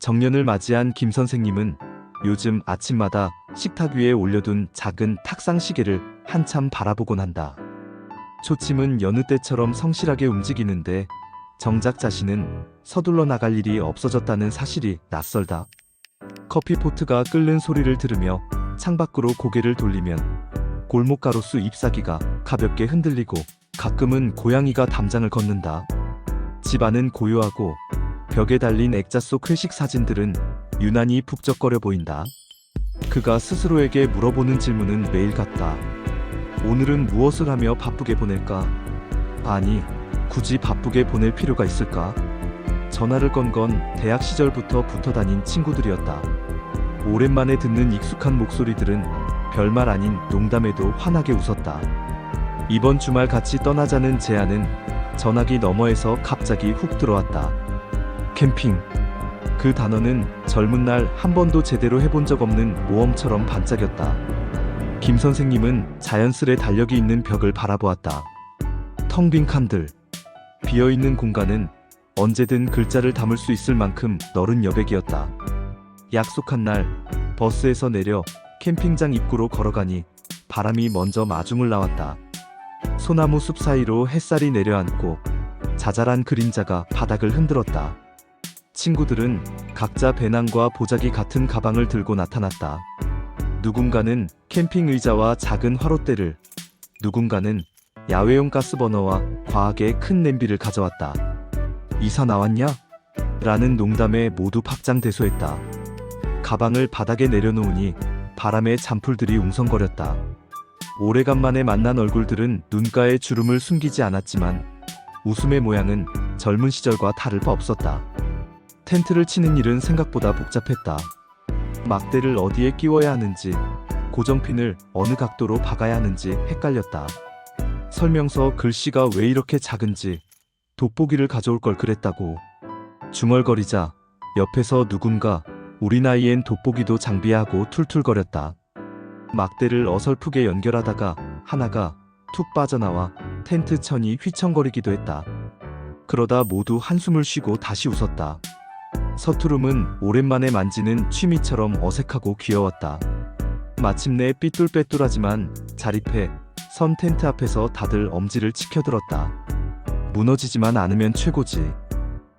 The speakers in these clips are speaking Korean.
정년을 맞이한 김 선생님은 요즘 아침마다 식탁 위에 올려둔 작은 탁상 시계를 한참 바라보곤 한다. 초침은 여느 때처럼 성실하게 움직이는데 정작 자신은 서둘러 나갈 일이 없어졌다는 사실이 낯설다. 커피포트가 끓는 소리를 들으며 창밖으로 고개를 돌리면 골목 가로수 잎사귀가 가볍게 흔들리고 가끔은 고양이가 담장을 걷는다. 집 안은 고요하고 벽에 달린 액자 속 회식 사진들은 유난히 북적거려 보인다. 그가 스스로에게 물어보는 질문은 매일 같다. 오늘은 무엇을 하며 바쁘게 보낼까? 아니, 굳이 바쁘게 보낼 필요가 있을까? 전화를 건 건 대학 시절부터 붙어 다닌 친구들이었다. 오랜만에 듣는 익숙한 목소리들은 별말 아닌 농담에도 환하게 웃었다. 이번 주말 같이 떠나자는 제안은 전화기 너머에서 갑자기 훅 들어왔다. 캠핑. 그 단어는 젊은 날 한 번도 제대로 해본 적 없는 모험처럼 반짝였다. 김 선생님은 자연스레 달력이 있는 벽을 바라보았다. 텅 빈 칸들. 비어있는 공간은 언제든 글자를 담을 수 있을 만큼 너른 여백이었다. 약속한 날 버스에서 내려 캠핑장 입구로 걸어가니 바람이 먼저 마중을 나왔다. 소나무 숲 사이로 햇살이 내려앉고 자잘한 그림자가 바닥을 흔들었다. 친구들은 각자 배낭과 보자기 같은 가방을 들고 나타났다. 누군가는 캠핑 의자와 작은 화롯대를, 누군가는 야외용 가스버너와 과하게 큰 냄비를 가져왔다. 이사 나왔냐? 라는 농담에 모두 박장대소했다. 가방을 바닥에 내려놓으니 바람에 잔풀들이 웅성거렸다. 오래간만에 만난 얼굴들은 눈가에 주름을 숨기지 않았지만 웃음의 모양은 젊은 시절과 다를 바 없었다. 텐트를 치는 일은 생각보다 복잡했다. 막대를 어디에 끼워야 하는지, 고정핀을 어느 각도로 박아야 하는지 헷갈렸다. 설명서 글씨가 왜 이렇게 작은지 돋보기를 가져올 걸 그랬다고. 중얼거리자 옆에서 누군가 우리 나이엔 돋보기도 장비하고 툴툴거렸다. 막대를 어설프게 연결하다가 하나가 툭 빠져나와 텐트 천이 휘청거리기도 했다. 그러다 모두 한숨을 쉬고 다시 웃었다. 서투름은 오랜만에 만지는 취미처럼 어색하고 귀여웠다. 마침내 삐뚤빼뚤하지만 자립해 선 텐트 앞에서 다들 엄지를 치켜들었다. 무너지지만 않으면 최고지.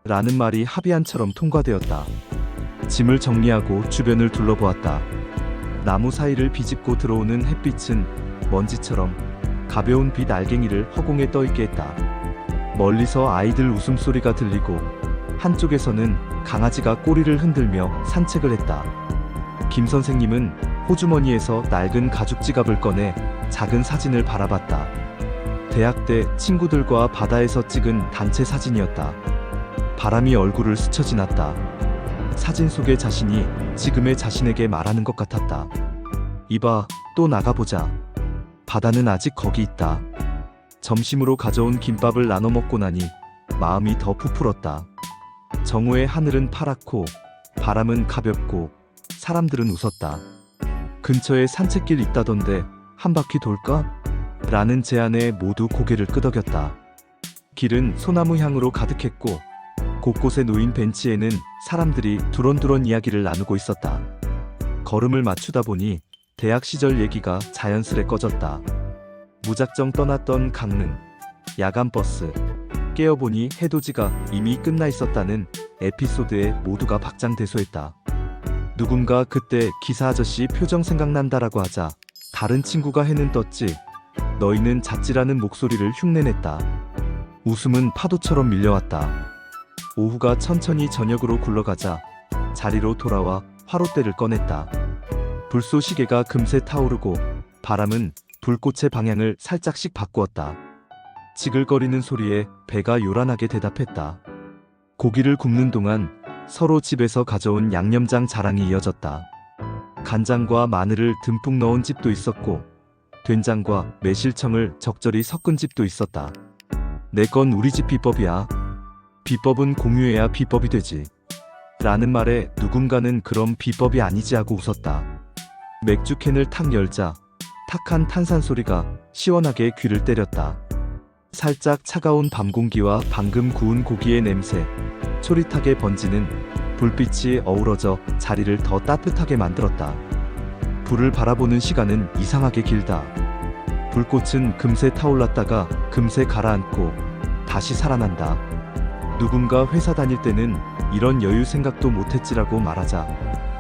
라는 말이 합의안처럼 통과되었다. 짐을 정리하고 주변을 둘러보았다. 나무 사이를 비집고 들어오는 햇빛은 먼지처럼 가벼운 빛 알갱이를 허공에 떠있게 했다. 멀리서 아이들 웃음소리가 들리고 한쪽에서는 강아지가 꼬리를 흔들며 산책을 했다. 김 선생님은 호주머니에서 낡은 가죽 지갑을 꺼내 작은 사진을 바라봤다. 대학 때 친구들과 바다에서 찍은 단체 사진이었다. 바람이 얼굴을 스쳐 지났다. 사진 속의 자신이 지금의 자신에게 말하는 것 같았다. 이봐, 또 나가보자. 바다는 아직 거기 있다. 점심으로 가져온 김밥을 나눠 먹고 나니 마음이 더 부풀었다. 정오의 하늘은 파랗고 바람은 가볍고 사람들은 웃었다. 근처에 산책길 있다던데 한 바퀴 돌까? 라는 제안에 모두 고개를 끄덕였다. 길은 소나무 향으로 가득했고 곳곳에 놓인 벤치에는 사람들이 두런두런 이야기를 나누고 있었다. 걸음을 맞추다 보니 대학 시절 얘기가 자연스레 꺼졌다. 무작정 떠났던 강릉, 야간버스, 깨어보니 해돋이가 이미 끝나 있었다는 에피소드에 모두가 박장대소했다. 누군가 그때 기사 아저씨 표정 생각난다라고 하자 다른 친구가 해는 떴지. 너희는 잣지라는 목소리를 흉내냈다. 웃음은 파도처럼 밀려왔다. 오후가 천천히 저녁으로 굴러가자 자리로 돌아와 화롯대를 꺼냈다. 불소 시계가 금세 타오르고 바람은 불꽃의 방향을 살짝씩 바꾸었다. 지글거리는 소리에 배가 요란하게 대답했다. 고기를 굽는 동안 서로 집에서 가져온 양념장 자랑이 이어졌다. 간장과 마늘을 듬뿍 넣은 집도 있었고 된장과 매실청을 적절히 섞은 집도 있었다. 내 건 우리 집 비법이야. 비법은 공유해야 비법이 되지. 라는 말에 누군가는 그럼 비법이 아니지 하고 웃었다. 맥주캔을 탁 열자 탁한 탄산 소리가 시원하게 귀를 때렸다. 살짝 차가운 밤 공기와 방금 구운 고기의 냄새, 초릿하게 번지는 불빛이 어우러져 자리를 더 따뜻하게 만들었다. 불을 바라보는 시간은 이상하게 길다. 불꽃은 금세 타올랐다가 금세 가라앉고 다시 살아난다. 누군가 회사 다닐 때는 이런 여유 생각도 못했지라고 말하자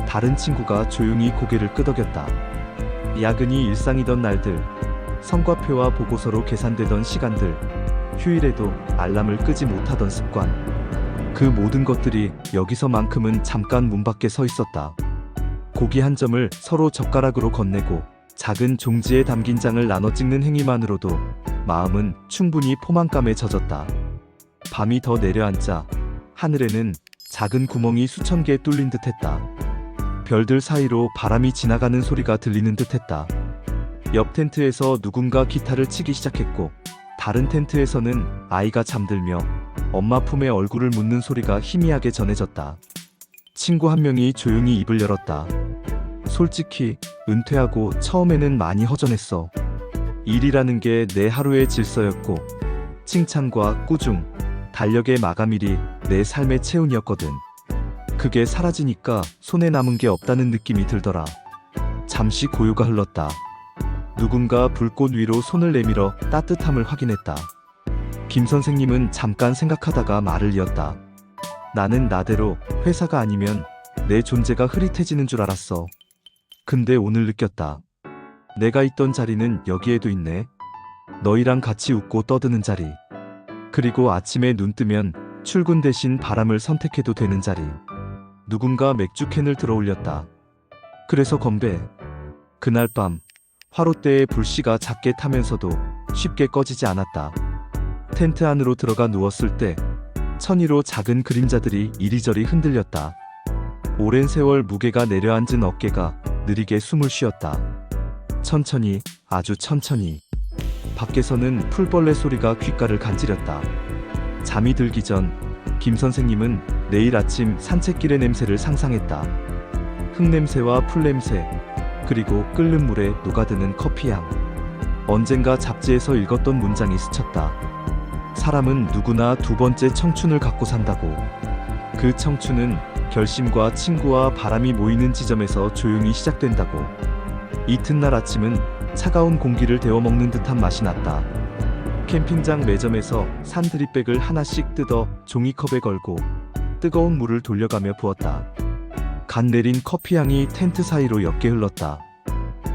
다른 친구가 조용히 고개를 끄덕였다. 야근이 일상이던 날들, 성과표와 보고서로 계산되던 시간들, 휴일에도 알람을 끄지 못하던 습관. 그 모든 것들이 여기서만큼은 잠깐 문 밖에 서 있었다. 고기 한 점을 서로 젓가락으로 건네고 작은 종지에 담긴 장을 나눠 찍는 행위만으로도 마음은 충분히 포만감에 젖었다. 밤이 더 내려앉자 하늘에는 작은 구멍이 수천 개 뚫린 듯했다. 별들 사이로 바람이 지나가는 소리가 들리는 듯했다. 옆 텐트에서 누군가 기타를 치기 시작했고 다른 텐트에서는 아이가 잠들며 엄마 품에 얼굴을 묻는 소리가 희미하게 전해졌다. 친구 한 명이 조용히 입을 열었다. 솔직히 은퇴하고 처음에는 많이 허전했어. 일이라는 게 내 하루의 질서였고 칭찬과 꾸중, 달력의 마감일이 내 삶의 체온이었거든. 그게 사라지니까 손에 남은 게 없다는 느낌이 들더라. 잠시 고요가 흘렀다. 누군가 불꽃 위로 손을 내밀어 따뜻함을 확인했다. 김 선생님은 잠깐 생각하다가 말을 이었다. 나는 나대로 회사가 아니면 내 존재가 흐릿해지는 줄 알았어. 근데 오늘 느꼈다. 내가 있던 자리는 여기에도 있네. 너희랑 같이 웃고 떠드는 자리. 그리고 아침에 눈 뜨면 출근 대신 바람을 선택해도 되는 자리. 누군가 맥주캔을 들어 올렸다. 그래서 건배. 그날 밤 화롯대의 불씨가 작게 타면서도 쉽게 꺼지지 않았다. 텐트 안으로 들어가 누웠을 때 천이로 작은 그림자들이 이리저리 흔들렸다. 오랜 세월 무게가 내려앉은 어깨가 느리게 숨을 쉬었다. 천천히, 아주 천천히. 밖에서는 풀벌레 소리가 귓가를 간지렸다. 잠이 들기 전 김 선생님은 내일 아침 산책길의 냄새를 상상했다. 흙냄새와 풀냄새, 그리고 끓는 물에 녹아드는 커피향. 언젠가 잡지에서 읽었던 문장이 스쳤다. 사람은 누구나 두 번째 청춘을 갖고 산다고. 그 청춘은 결심과 친구와 바람이 모이는 지점에서 조용히 시작된다고. 이튿날 아침은 차가운 공기를 데워 먹는 듯한 맛이 났다. 캠핑장 매점에서 산 드립백을 하나씩 뜯어 종이컵에 걸고 뜨거운 물을 돌려가며 부었다. 간 내린 커피향이 텐트 사이로 옅게 흘렀다.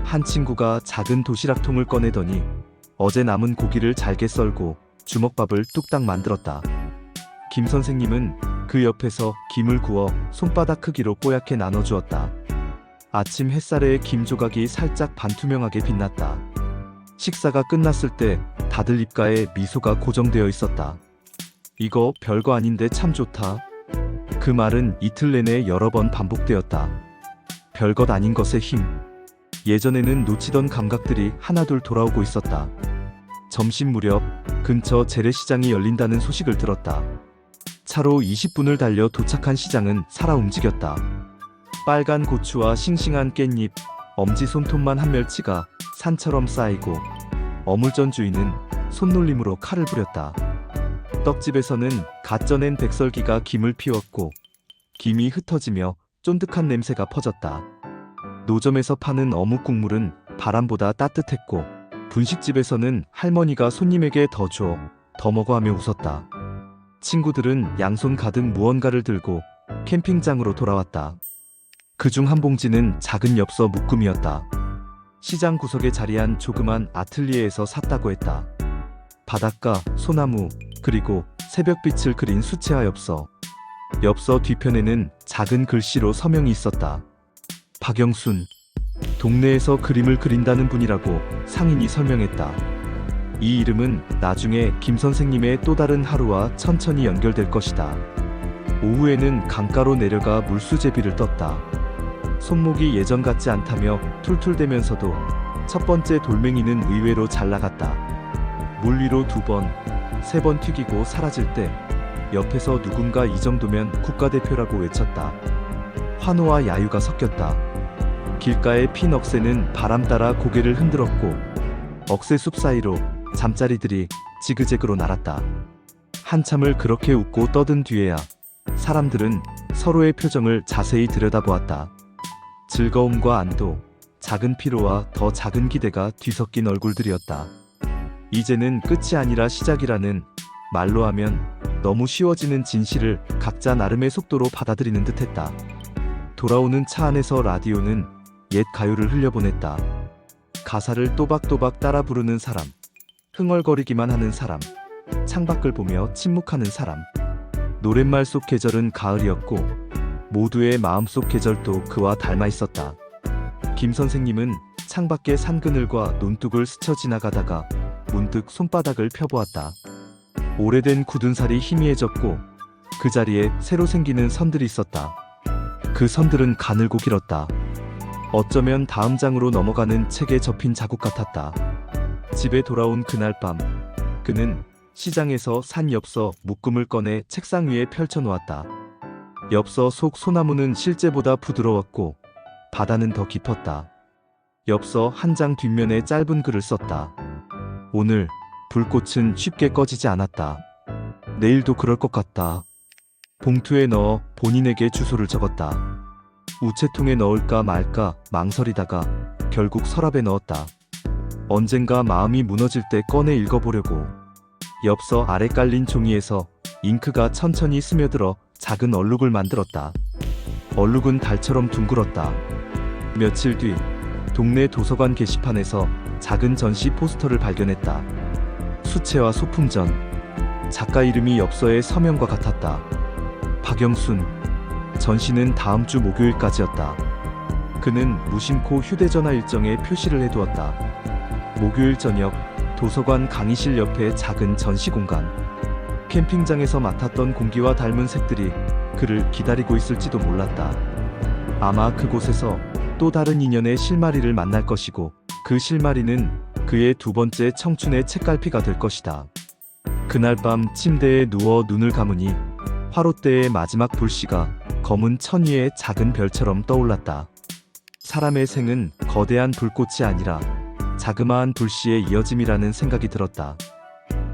한 친구가 작은 도시락통을 꺼내더니 어제 남은 고기를 잘게 썰고 주먹밥을 뚝딱 만들었다. 김 선생님은 그 옆에서 김을 구워 손바닥 크기로 뽀얗게 나눠주었다. 아침 햇살에 김 조각이 살짝 반투명하게 빛났다. 식사가 끝났을 때 다들 입가에 미소가 고정되어 있었다. 이거 별거 아닌데 참 좋다. 그 말은 이틀 내내 여러 번 반복되었다. 별것 아닌 것의 힘. 예전에는 놓치던 감각들이 하나둘 돌아오고 있었다. 점심 무렵 근처 재래시장이 열린다는 소식을 들었다. 차로 20분을 달려 도착한 시장은 살아 움직였다. 빨간 고추와 싱싱한 깻잎, 엄지손톱만 한 멸치가 산처럼 쌓이고 어물전 주인은 손놀림으로 칼을 부렸다. 떡집에서는 갓 쪄낸 백설기가 김을 피웠고 김이 흩어지며 쫀득한 냄새가 퍼졌다. 노점에서 파는 어묵 국물은 바람보다 따뜻했고 분식집에서는 할머니가 손님에게 더 줘, 더 먹어 하며 웃었다. 친구들은 양손 가득 무언가를 들고 캠핑장으로 돌아왔다. 그중 한 봉지는 작은 엽서 묶음이었다. 시장 구석에 자리한 조그만 아틀리에에서 샀다고 했다. 바닷가, 소나무, 그리고 새벽빛을 그린 수채화 엽서. 엽서 뒤편에는 작은 글씨로 서명이 있었다. 박영순. 동네에서 그림을 그린다는 분이라고 상인이 설명했다. 이 이름은 나중에 김 선생님의 또 다른 하루와 천천히 연결될 것이다. 오후에는 강가로 내려가 물수제비를 떴다. 손목이 예전 같지 않다며 툴툴대면서도 첫 번째 돌멩이는 의외로 잘 나갔다. 물 위로 2번, 3번 튀기고 사라질 때 옆에서 누군가 이 정도면 국가대표라고 외쳤다. 환호와 야유가 섞였다. 길가의 핀 억새는 바람 따라 고개를 흔들었고 억새숲 사이로 잠자리들이 지그재그로 날았다. 한참을 그렇게 웃고 떠든 뒤에야 사람들은 서로의 표정을 자세히 들여다보았다. 즐거움과 안도, 작은 피로와 더 작은 기대가 뒤섞인 얼굴들이었다. 이제는 끝이 아니라 시작이라는, 말로 하면 너무 쉬워지는 진실을 각자 나름의 속도로 받아들이는 듯했다. 돌아오는 차 안에서 라디오는 옛 가요를 흘려보냈다. 가사를 또박또박 따라 부르는 사람, 흥얼거리기만 하는 사람, 창밖을 보며 침묵하는 사람. 노랫말 속 계절은 가을이었고 모두의 마음속 계절도 그와 닮아 있었다. 김 선생님은 창밖의 산그늘과 논둑을 스쳐 지나가다가 문득 손바닥을 펴보았다. 오래된 굳은 살이 희미해졌고 그 자리에 새로 생기는 선들이 있었다. 그 선들은 가늘고 길었다. 어쩌면 다음 장으로 넘어가는 책에 접힌 자국 같았다. 집에 돌아온 그날 밤, 그는 시장에서 산 엽서 묶음을 꺼내 책상 위에 펼쳐놓았다. 엽서 속 소나무는 실제보다 부드러웠고 바다는 더 깊었다. 엽서 한 장 뒷면에 짧은 글을 썼다. 오늘 불꽃은 쉽게 꺼지지 않았다. 내일도 그럴 것 같다. 봉투에 넣어 본인에게 주소를 적었다. 우체통에 넣을까 말까 망설이다가 결국 서랍에 넣었다. 언젠가 마음이 무너질 때 꺼내 읽어보려고. 엽서 아래 깔린 종이에서 잉크가 천천히 스며들어 작은 얼룩을 만들었다. 얼룩은 달처럼 둥글었다. 며칠 뒤 동네 도서관 게시판에서 작은 전시 포스터를 발견했다. 수채화 소품전. 작가 이름이 엽서의 서명과 같았다. 박영순. 전시는 다음 주 목요일까지였다. 그는 무심코 휴대전화 일정에 표시를 해두었다. 목요일 저녁 도서관 강의실 옆에 작은 전시 공간. 캠핑장에서 맡았던 공기와 닮은 색들이 그를 기다리고 있을지도 몰랐다. 아마 그곳에서 또 다른 인연의 실마리를 만날 것이고 그 실마리는 그의 두 번째 청춘의 책갈피가 될 것이다. 그날 밤 침대에 누워 눈을 감으니 화롯대의 마지막 불씨가 검은 천 위의 작은 별처럼 떠올랐다. 사람의 생은 거대한 불꽃이 아니라 자그마한 불씨의 이어짐이라는 생각이 들었다.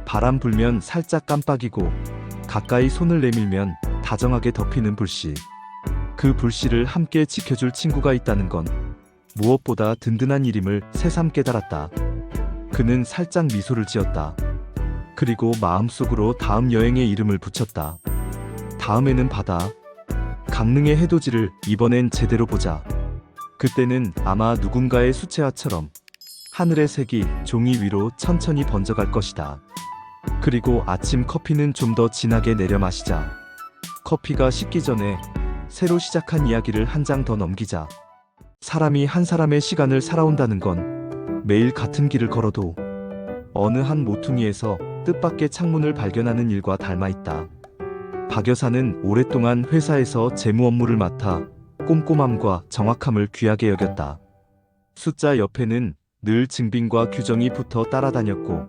바람 불면 살짝 깜빡이고 가까이 손을 내밀면 다정하게 덮이는 불씨. 그 불씨를 함께 지켜줄 친구가 있다는 건 무엇보다 든든한 일임을 새삼 깨달았다. 그는 살짝 미소를 지었다. 그리고 마음속으로 다음 여행의 이름을 붙였다. 다음에는 바다. 강릉의 해돋이를 이번엔 제대로 보자. 그때는 아마 누군가의 수채화처럼 하늘의 색이 종이 위로 천천히 번져갈 것이다. 그리고 아침 커피는 좀 더 진하게 내려 마시자. 커피가 식기 전에 새로 시작한 이야기를 한 장 더 넘기자. 사람이 한 사람의 시간을 살아온다는 건 매일 같은 길을 걸어도 어느 한 모퉁이에서 뜻밖의 창문을 발견하는 일과 닮아 있다. 박 여사는 오랫동안 회사에서 재무 업무를 맡아 꼼꼼함과 정확함을 귀하게 여겼다. 숫자 옆에는 늘 증빙과 규정이 붙어 따라다녔고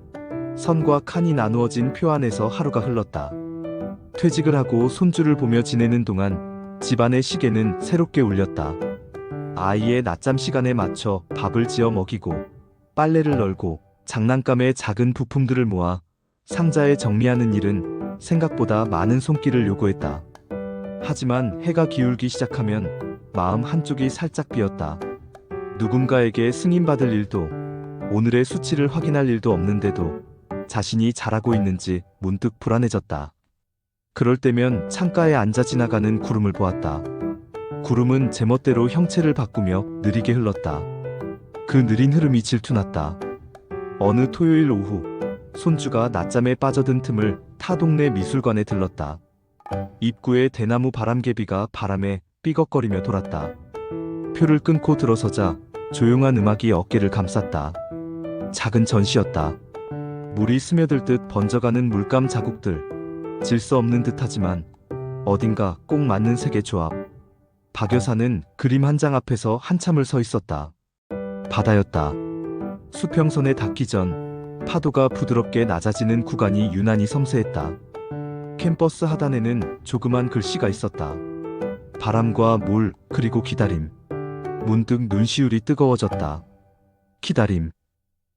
선과 칸이 나누어진 표 안에서 하루가 흘렀다. 퇴직을 하고 손주를 보며 지내는 동안 집안의 시계는 새롭게 울렸다. 아이의 낮잠 시간에 맞춰 밥을 지어 먹이고 빨래를 널고 장난감의 작은 부품들을 모아 상자에 정리하는 일은 생각보다 많은 손길을 요구했다. 하지만 해가 기울기 시작하면 마음 한쪽이 살짝 비었다. 누군가에게 승인받을 일도 오늘의 수치를 확인할 일도 없는데도 자신이 잘하고 있는지 문득 불안해졌다. 그럴 때면 창가에 앉아 지나가는 구름을 보았다. 구름은 제멋대로 형체를 바꾸며 느리게 흘렀다. 그 느린 흐름이 질투났다. 어느 토요일 오후 손주가 낮잠에 빠져든 틈을 타 동네 미술관에 들렀다. 입구에 대나무 바람개비가 바람에 삐걱거리며 돌았다. 표를 끊고 들어서자 조용한 음악이 어깨를 감쌌다. 작은 전시였다. 물이 스며들 듯 번져가는 물감 자국들. 질서 없는 듯하지만 어딘가 꼭 맞는 색의 조합. 박 여사는 그림 한 장 앞에서 한참을 서 있었다. 바다였다. 수평선에 닿기 전 파도가 부드럽게 낮아지는 구간이 유난히 섬세했다. 캠퍼스 하단에는 조그만 글씨가 있었다. 바람과 물, 그리고 기다림. 문득 눈시울이 뜨거워졌다. 기다림.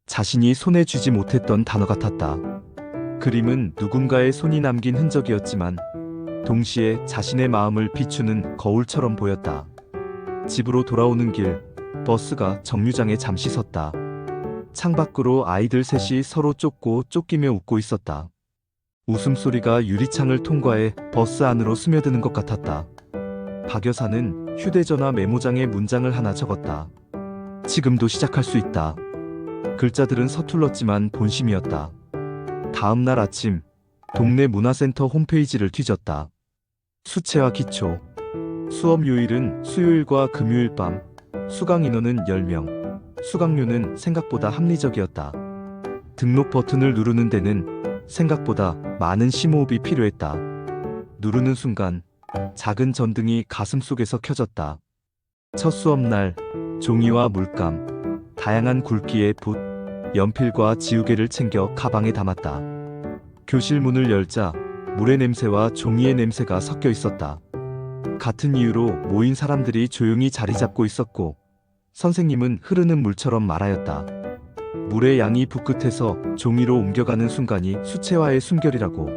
자신이 손에 쥐지 못했던 단어 같았다. 그림은 누군가의 손이 남긴 흔적이었지만 동시에 자신의 마음을 비추는 거울처럼 보였다. 집으로 돌아오는 길, 버스가 정류장에 잠시 섰다. 창밖으로 아이들 셋이 서로 쫓고 쫓기며 웃고 있었다. 웃음소리가 유리창을 통과해 버스 안으로 스며드는 것 같았다. 박 여사는 휴대전화 메모장에 문장을 하나 적었다. 지금도 시작할 수 있다. 글자들은 서툴렀지만 본심이었다. 다음 날 아침, 동네 문화센터 홈페이지를 뒤졌다. 수채화 기초. 수업 요일은 수요일과 금요일 밤. 수강 인원은 10명. 수강료는 생각보다 합리적이었다. 등록 버튼을 누르는 데는 생각보다 많은 심호흡이 필요했다. 누르는 순간 작은 전등이 가슴속에서 켜졌다. 첫 수업날, 종이와 물감, 다양한 굵기의 붓, 연필과 지우개를 챙겨 가방에 담았다. 교실 문을 열자 물의 냄새와 종이의 냄새가 섞여 있었다. 같은 이유로 모인 사람들이 조용히 자리 잡고 있었고 선생님은 흐르는 물처럼 말하였다. 물의 양이 붓끝에서 종이로 옮겨가는 순간이 수채화의 숨결이라고.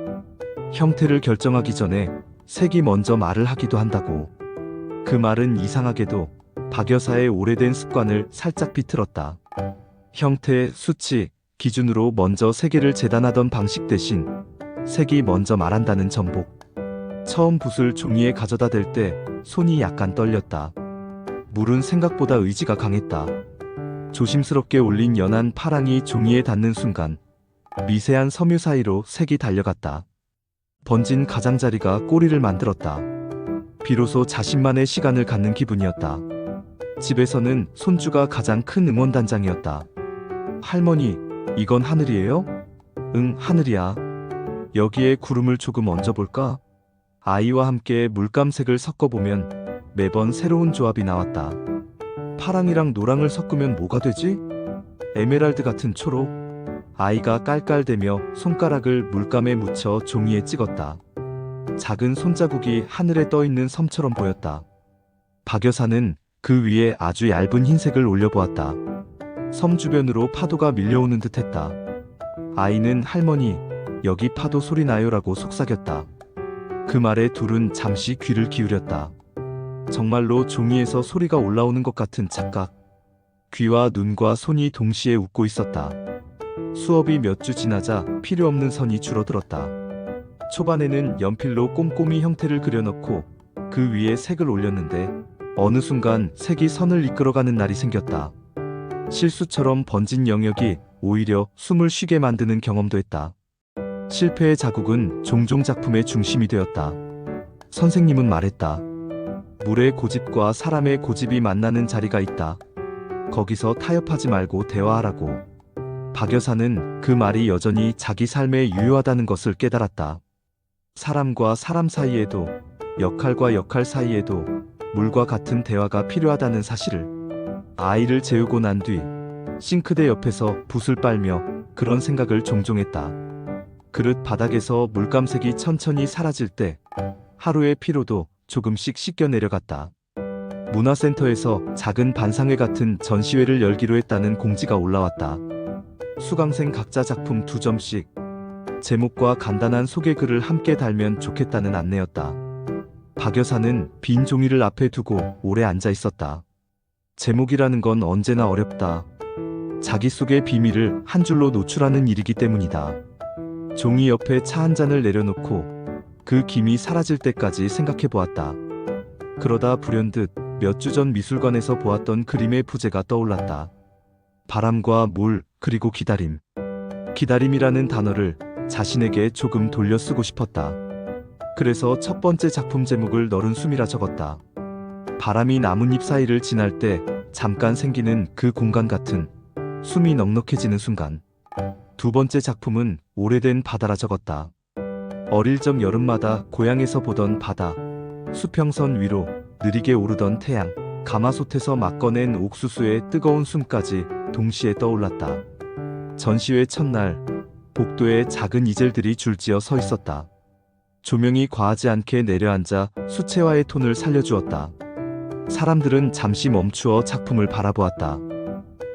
형태를 결정하기 전에 색이 먼저 말을 하기도 한다고. 그 말은 이상하게도 박 여사의 오래된 습관을 살짝 비틀었다. 형태, 수치, 기준으로 먼저 세계를 재단하던 방식 대신 색이 먼저 말한다는 전복. 처음 붓을 종이에 가져다 댈 때 손이 약간 떨렸다. 물은 생각보다 의지가 강했다. 조심스럽게 올린 연한 파랑이 종이에 닿는 순간 미세한 섬유 사이로 색이 달려갔다. 번진 가장자리가 꼬리를 만들었다. 비로소 자신만의 시간을 갖는 기분이었다. 집에서는 손주가 가장 큰 응원단장이었다. 할머니, 이건 하늘이에요? 응, 하늘이야. 여기에 구름을 조금 얹어볼까? 아이와 함께 물감색을 섞어보면 매번 새로운 조합이 나왔다. 파랑이랑 노랑을 섞으면 뭐가 되지? 에메랄드 같은 초록. 아이가 깔깔대며 손가락을 물감에 묻혀 종이에 찍었다. 작은 손자국이 하늘에 떠있는 섬처럼 보였다. 박 여사는 그 위에 아주 얇은 흰색을 올려보았다. 섬 주변으로 파도가 밀려오는 듯했다. 아이는 할머니, 여기 파도 소리 나요라고 속삭였다. 그 말에 둘은 잠시 귀를 기울였다. 정말로 종이에서 소리가 올라오는 것 같은 착각. 귀와 눈과 손이 동시에 웃고 있었다. 수업이 몇 주 지나자 필요 없는 선이 줄어들었다. 초반에는 연필로 꼼꼼히 형태를 그려넣고 그 위에 색을 올렸는데 어느 순간 색이 선을 이끌어가는 날이 생겼다. 실수처럼 번진 영역이 오히려 숨을 쉬게 만드는 경험도 했다. 실패의 자국은 종종 작품의 중심이 되었다. 선생님은 말했다. 물의 고집과 사람의 고집이 만나는 자리가 있다. 거기서 타협하지 말고 대화하라고. 박 여사는 그 말이 여전히 자기 삶에 유효하다는 것을 깨달았다. 사람과 사람 사이에도, 역할과 역할 사이에도 물과 같은 대화가 필요하다는 사실을. 아이를 재우고 난 뒤 싱크대 옆에서 붓을 빨며 그런 생각을 종종 했다. 그릇 바닥에서 물감색이 천천히 사라질 때 하루의 피로도 조금씩 씻겨 내려갔다. 문화센터에서 작은 반상회 같은 전시회를 열기로 했다는 공지가 올라왔다. 수강생 각자 작품 2점씩, 제목과 간단한 소개글을 함께 달면 좋겠다는 안내였다. 박 여사는 빈 종이를 앞에 두고 오래 앉아 있었다. 제목이라는 건 언제나 어렵다. 자기 속의 비밀을 한 줄로 노출하는 일이기 때문이다. 종이 옆에 차 한 잔을 내려놓고 그 김이 사라질 때까지 생각해 보았다. 그러다 불현듯 몇 주 전 미술관에서 보았던 그림의 부제가 떠올랐다. 바람과 물, 그리고 기다림. 기다림이라는 단어를 자신에게 조금 돌려 쓰고 싶었다. 그래서 첫 번째 작품 제목을 너른 숨이라 적었다. 바람이 나뭇잎 사이를 지날 때 잠깐 생기는 그 공간 같은 숨이 넉넉해지는 순간. 두 번째 작품은 오래된 바다라 적었다. 어릴 적 여름마다 고향에서 보던 바다, 수평선 위로 느리게 오르던 태양, 가마솥에서 막 꺼낸 옥수수의 뜨거운 숨까지 동시에 떠올랐다. 전시회 첫날, 복도에 작은 이젤들이 줄지어 서 있었다. 조명이 과하지 않게 내려앉아 수채화의 톤을 살려주었다. 사람들은 잠시 멈추어 작품을 바라보았다.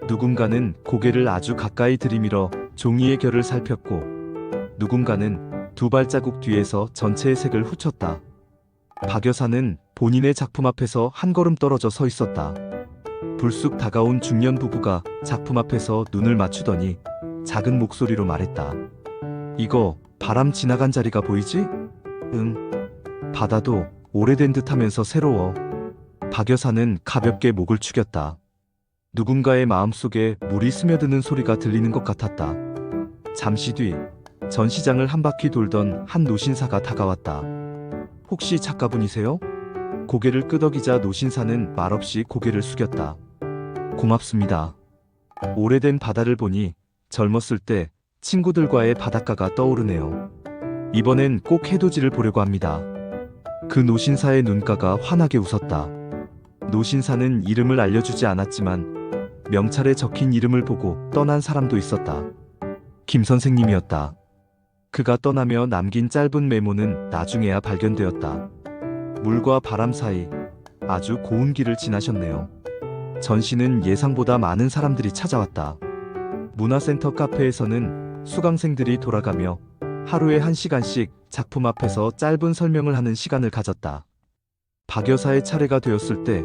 누군가는 고개를 아주 가까이 들이밀어 종이의 결을 살폈고, 누군가는 두 발자국 뒤에서 전체의 색을 훑었다. 박 여사는 본인의 작품 앞에서 한 걸음 떨어져 서 있었다. 불쑥 다가온 중년 부부가 작품 앞에서 눈을 맞추더니 작은 목소리로 말했다. 이거 바람 지나간 자리가 보이지? 응. 바다도 오래된 듯하면서 새로워. 박 여사는 가볍게 목을 축였다. 누군가의 마음속에 물이 스며드는 소리가 들리는 것 같았다. 잠시 뒤 전시장을 한 바퀴 돌던 한 노신사가 다가왔다. 혹시 작가분이세요? 고개를 끄덕이자 노신사는 말없이 고개를 숙였다. 고맙습니다. 오래된 바다를 보니 젊었을 때 친구들과의 바닷가가 떠오르네요. 이번엔 꼭 해돋이를 보려고 합니다. 그 노신사의 눈가가 환하게 웃었다. 노신사는 이름을 알려주지 않았지만 명찰에 적힌 이름을 보고 떠난 사람도 있었다. 김 선생님이었다. 그가 떠나며 남긴 짧은 메모는 나중에야 발견되었다. 물과 바람 사이 아주 고운 길을 지나셨네요. 전시는 예상보다 많은 사람들이 찾아왔다. 문화센터 카페에서는 수강생들이 돌아가며 하루에 1시간씩 작품 앞에서 짧은 설명을 하는 시간을 가졌다. 박 여사의 차례가 되었을 때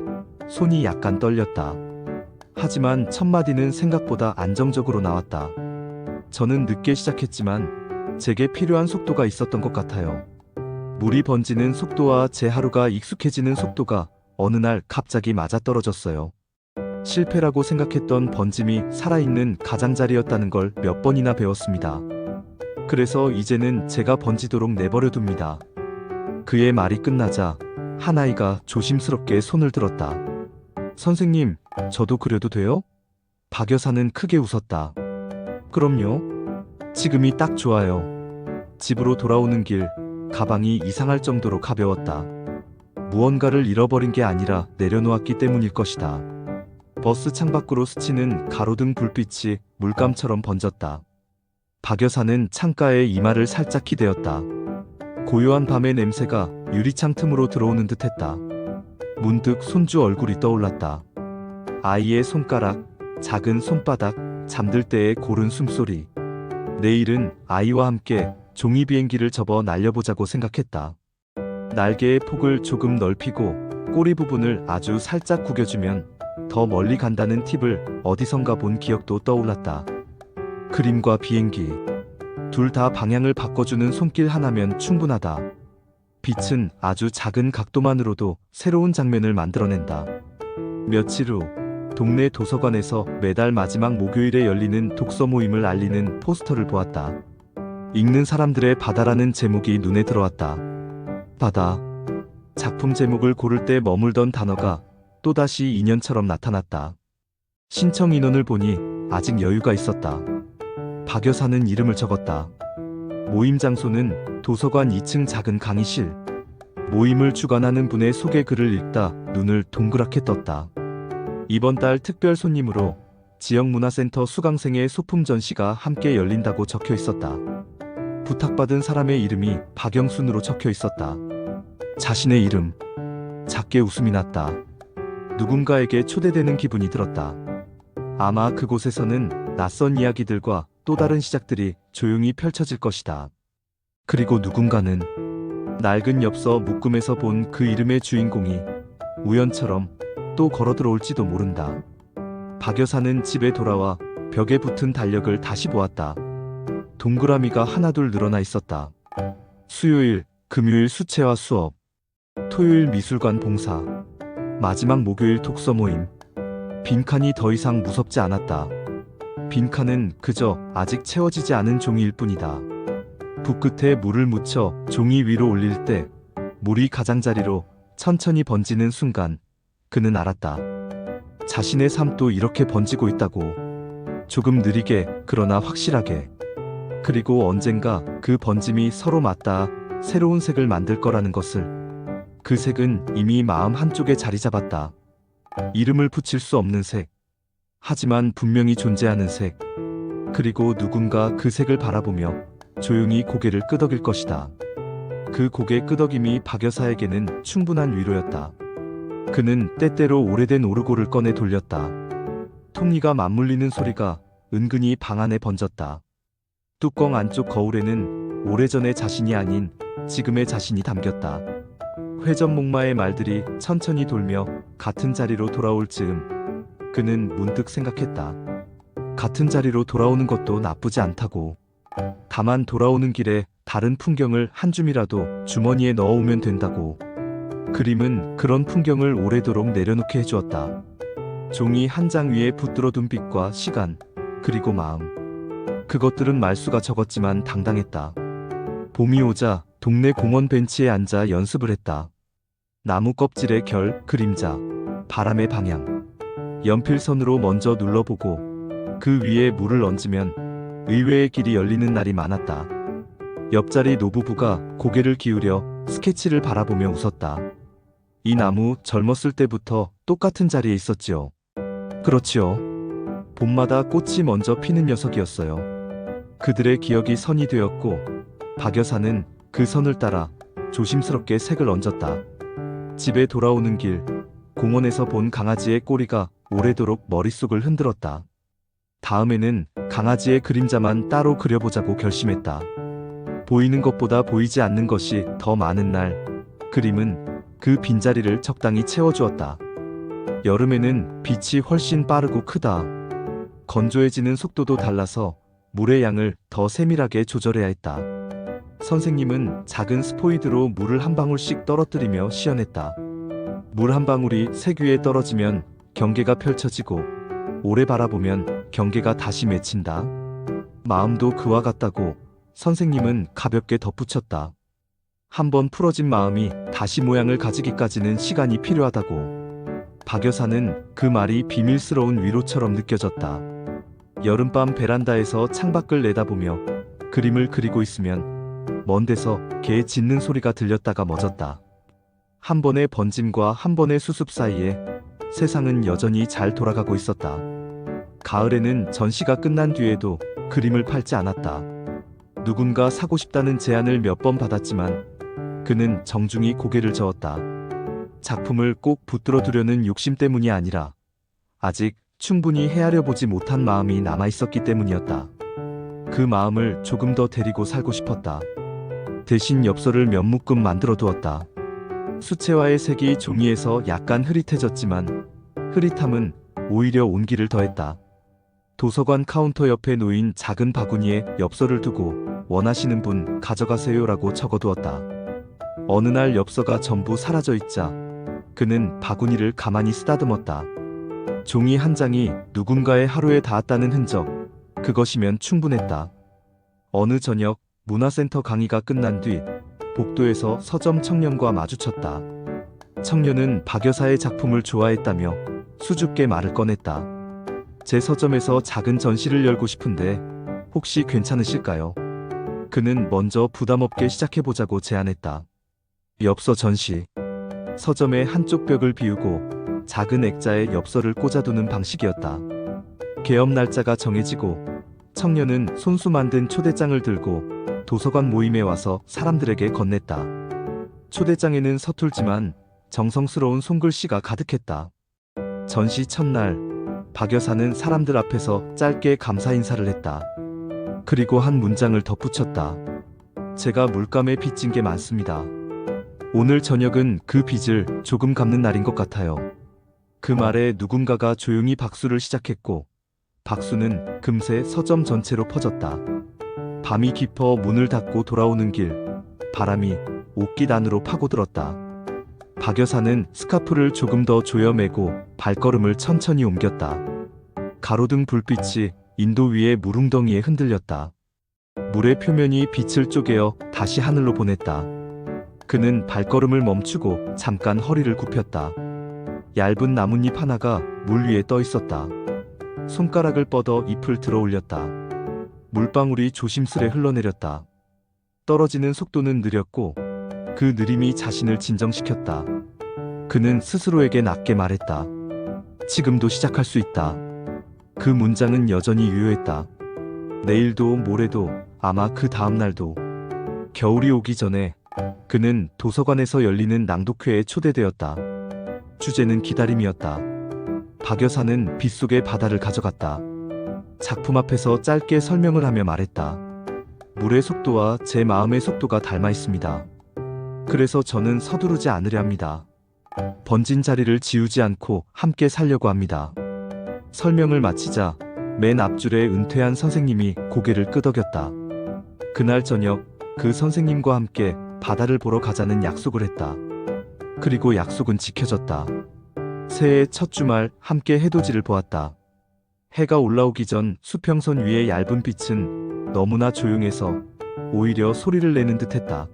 손이 약간 떨렸다. 하지만 첫 마디는 생각보다 안정적으로 나왔다. 저는 늦게 시작했지만 제게 필요한 속도가 있었던 것 같아요. 물이 번지는 속도와 제 하루가 익숙해지는 속도가 어느 날 갑자기 맞아떨어졌어요. 실패라고 생각했던 번짐이 살아있는 가장자리였다는 걸 몇 번이나 배웠습니다. 그래서 이제는 제가 번지도록 내버려 둡니다. 그의 말이 끝나자 한 아이가 조심스럽게 손을 들었다. 선생님, 저도 그려도 돼요? 박 여사는 크게 웃었다. 그럼요. 지금이 딱 좋아요. 집으로 돌아오는 길, 가방이 이상할 정도로 가벼웠다. 무언가를 잃어버린 게 아니라 내려놓았기 때문일 것이다. 버스 창밖으로 스치는 가로등 불빛이 물감처럼 번졌다. 박 여사는 창가에 이마를 살짝 기대었다. 고요한 밤의 냄새가 유리창 틈으로 들어오는 듯했다. 문득 손주 얼굴이 떠올랐다. 아이의 손가락, 작은 손바닥, 잠들 때의 고른 숨소리. 내일은 아이와 함께 종이 비행기를 접어 날려보자고 생각했다. 날개의 폭을 조금 넓히고 꼬리 부분을 아주 살짝 구겨주면 더 멀리 간다는 팁을 어디선가 본 기억도 떠올랐다. 그림과 비행기, 둘 다 방향을 바꿔주는 손길 하나면 충분하다. 빛은 아주 작은 각도만으로도 새로운 장면을 만들어낸다. 며칠 후 동네 도서관에서 매달 마지막 목요일에 열리는 독서 모임을 알리는 포스터를 보았다. 읽는 사람들의 바다라는 제목이 눈에 들어왔다. 바다. 작품 제목을 고를 때 머물던 단어가 또다시 인연처럼 나타났다. 신청 인원을 보니 아직 여유가 있었다. 박 여사는 이름을 적었다. 모임 장소는 도서관 2층 작은 강의실. 모임을 주관하는 분의 소개 글을 읽다 눈을 동그랗게 떴다. 이번 달 특별 손님으로 지역문화센터 수강생의 소품 전시가 함께 열린다고 적혀 있었다. 부탁받은 사람의 이름이 박영순으로 적혀 있었다. 자신의 이름. 작게 웃음이 났다. 누군가에게 초대되는 기분이 들었다. 아마 그곳에서는 낯선 이야기들과 또 다른 시작들이 조용히 펼쳐질 것이다. 그리고 누군가는 낡은 엽서 묶음에서 본 그 이름의 주인공이 우연처럼 또 걸어 들어올지도 모른다. 박 여사는 집에 돌아와 벽에 붙은 달력을 다시 보았다. 동그라미가 하나둘 늘어나 있었다. 수요일, 금요일 수채화 수업, 토요일 미술관 봉사, 마지막 목요일 독서 모임. 빈칸이 더 이상 무섭지 않았다. 빈칸은 그저 아직 채워지지 않은 종이일 뿐이다. 붓끝에 물을 묻혀 종이 위로 올릴 때 물이 가장자리로 천천히 번지는 순간 그는 알았다. 자신의 삶도 이렇게 번지고 있다고. 조금 느리게, 그러나 확실하게. 그리고 언젠가 그 번짐이 서로 맞닿아 새로운 색을 만들 거라는 것을. 그 색은 이미 마음 한쪽에 자리 잡았다. 이름을 붙일 수 없는 색. 하지만 분명히 존재하는 색. 그리고 누군가 그 색을 바라보며 조용히 고개를 끄덕일 것이다. 그 고개 끄덕임이 박 여사에게는 충분한 위로였다. 그는 때때로 오래된 오르골을 꺼내 돌렸다. 톱니가 맞물리는 소리가 은근히 방 안에 번졌다. 뚜껑 안쪽 거울에는 오래전의 자신이 아닌 지금의 자신이 담겼다. 회전목마의 말들이 천천히 돌며 같은 자리로 돌아올 즈음 그는 문득 생각했다. 같은 자리로 돌아오는 것도 나쁘지 않다고. 다만 돌아오는 길에 다른 풍경을 한 줌이라도 주머니에 넣어오면 된다고. 그림은 그런 풍경을 오래도록 내려놓게 해주었다. 종이 한 장 위에 붙들어둔 빛과 시간, 그리고 마음. 그것들은 말수가 적었지만 당당했다. 봄이 오자 동네 공원 벤치에 앉아 연습을 했다. 나무 껍질의 결, 그림자, 바람의 방향. 연필선으로 먼저 눌러보고 그 위에 물을 얹으면 의외의 길이 열리는 날이 많았다. 옆자리 노부부가 고개를 기울여 스케치를 바라보며 웃었다. 이 나무 젊었을 때부터 똑같은 자리에 있었지요. 그렇지요. 봄마다 꽃이 먼저 피는 녀석이었어요. 그들의 기억이 선이 되었고 박 여사는 그 선을 따라 조심스럽게 색을 얹었다. 집에 돌아오는 길, 공원에서 본 강아지의 꼬리가 오래도록 머릿속을 흔들었다. 다음에는 강아지의 그림자만 따로 그려보자고 결심했다. 보이는 것보다 보이지 않는 것이 더 많은 날, 그림은 그 빈자리를 적당히 채워주었다. 여름에는 빛이 훨씬 빠르고 크다. 건조해지는 속도도 달라서 물의 양을 더 세밀하게 조절해야 했다. 선생님은 작은 스포이드로 물을 한 방울씩 떨어뜨리며 시연했다. 물 한 방울이 색 위에 떨어지면 경계가 펼쳐지고 오래 바라보면 경계가 다시 맺힌다. 마음도 그와 같다고 선생님은 가볍게 덧붙였다. 한번 풀어진 마음이 다시 모양을 가지기까지는 시간이 필요하다고. 박 여사는 그 말이 비밀스러운 위로처럼 느껴졌다. 여름밤 베란다에서 창밖을 내다보며 그림을 그리고 있으면 먼 데서 개 짖는 소리가 들렸다가 멎었다. 한 번의 번짐과 한 번의 수습 사이에 세상은 여전히 잘 돌아가고 있었다. 가을에는 전시가 끝난 뒤에도 그림을 팔지 않았다. 누군가 사고 싶다는 제안을 몇 번 받았지만 그는 정중히 고개를 저었다. 작품을 꼭 붙들어 두려는 욕심 때문이 아니라 아직 충분히 헤아려 보지 못한 마음이 남아 있었기 때문이었다. 그 마음을 조금 더 데리고 살고 싶었다. 대신 엽서를 몇 묶음 만들어 두었다. 수채화의 색이 종이에서 약간 흐릿해졌지만 흐릿함은 오히려 온기를 더했다. 도서관 카운터 옆에 놓인 작은 바구니에 엽서를 두고 원하시는 분 가져가세요라고 적어두었다. 어느 날 엽서가 전부 사라져 있자 그는 바구니를 가만히 쓰다듬었다. 종이 한 장이 누군가의 하루에 닿았다는 흔적, 그것이면 충분했다. 어느 저녁 문화센터 강의가 끝난 뒤 복도에서 서점 청년과 마주쳤다. 청년은 박 여사의 작품을 좋아했다며 수줍게 말을 꺼냈다. 제 서점에서 작은 전시를 열고 싶은데 혹시 괜찮으실까요? 그는 먼저 부담없게 시작해보자고 제안했다. 엽서 전시. 서점의 한쪽 벽을 비우고 작은 액자에 엽서를 꽂아두는 방식이었다. 개업 날짜가 정해지고 청년은 손수 만든 초대장을 들고 도서관 모임에 와서 사람들에게 건넸다. 초대장에는 서툴지만 정성스러운 손글씨가 가득했다. 전시 첫날, 박 여사는 사람들 앞에서 짧게 감사 인사를 했다. 그리고 한 문장을 덧붙였다. 제가 물감에 빚진 게 많습니다. 오늘 저녁은 그 빚을 조금 갚는 날인 것 같아요. 그 말에 누군가가 조용히 박수를 시작했고 박수는 금세 서점 전체로 퍼졌다. 밤이 깊어 문을 닫고 돌아오는 길, 바람이 옷깃 안으로 파고들었다. 박 여사는 스카프를 조금 더 조여매고 발걸음을 천천히 옮겼다. 가로등 불빛이 인도 위의 물웅덩이에 흔들렸다. 물의 표면이 빛을 쪼개어 다시 하늘로 보냈다. 그는 발걸음을 멈추고 잠깐 허리를 굽혔다. 얇은 나뭇잎 하나가 물 위에 떠 있었다. 손가락을 뻗어 잎을 들어 올렸다. 물방울이 조심스레 흘러내렸다. 떨어지는 속도는 느렸고 그 느림이 자신을 진정시켰다. 그는 스스로에게 낮게 말했다. 지금도 시작할 수 있다. 그 문장은 여전히 유효했다. 내일도 모레도 아마 그 다음 날도. 겨울이 오기 전에 그는 도서관에서 열리는 낭독회에 초대되었다. 주제는 기다림이었다. 박 여사는 빗속의 바다를 가져갔다. 작품 앞에서 짧게 설명을 하며 말했다. 물의 속도와 제 마음의 속도가 닮아 있습니다. 그래서 저는 서두르지 않으려 합니다. 번진 자리를 지우지 않고 함께 살려고 합니다. 설명을 마치자 맨 앞줄에 은퇴한 선생님이 고개를 끄덕였다. 그날 저녁 그 선생님과 함께 바다를 보러 가자는 약속을 했다. 그리고 약속은 지켜졌다. 새해 첫 주말 함께 해돋이를 보았다. 해가 올라오기 전 수평선 위의 얇은 빛은 너무나 조용해서 오히려 소리를 내는 듯했다.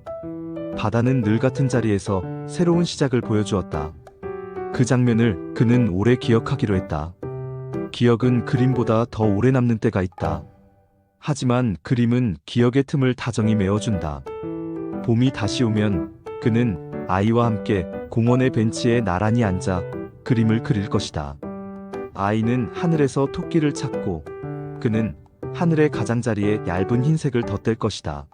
바다는 늘 같은 자리에서 새로운 시작을 보여주었다. 그 장면을 그는 오래 기억하기로 했다. 기억은 그림보다 더 오래 남는 때가 있다. 하지만 그림은 기억의 틈을 다정히 메워준다. 봄이 다시 오면 그는 아이와 함께 공원의 벤치에 나란히 앉아 그림을 그릴 것이다. 아이는 하늘에서 토끼를 찾고 그는 하늘의 가장자리에 얇은 흰색을 덧댈 것이다.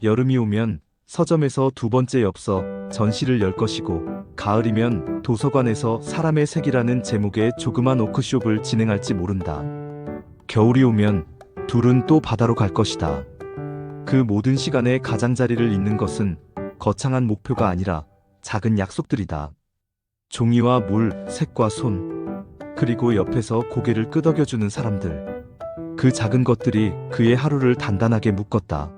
여름이 오면 서점에서 두 번째 엽서 전시를 열 것이고 가을이면 도서관에서 사람의 색이라는 제목의 조그만 워크숍을 진행할지 모른다. 겨울이 오면 둘은 또 바다로 갈 것이다. 그 모든 시간에 가장자리를 잇는 것은 거창한 목표가 아니라 작은 약속들이다. 종이와 물, 색과 손, 그리고 옆에서 고개를 끄덕여주는 사람들. 그 작은 것들이 그의 하루를 단단하게 묶었다.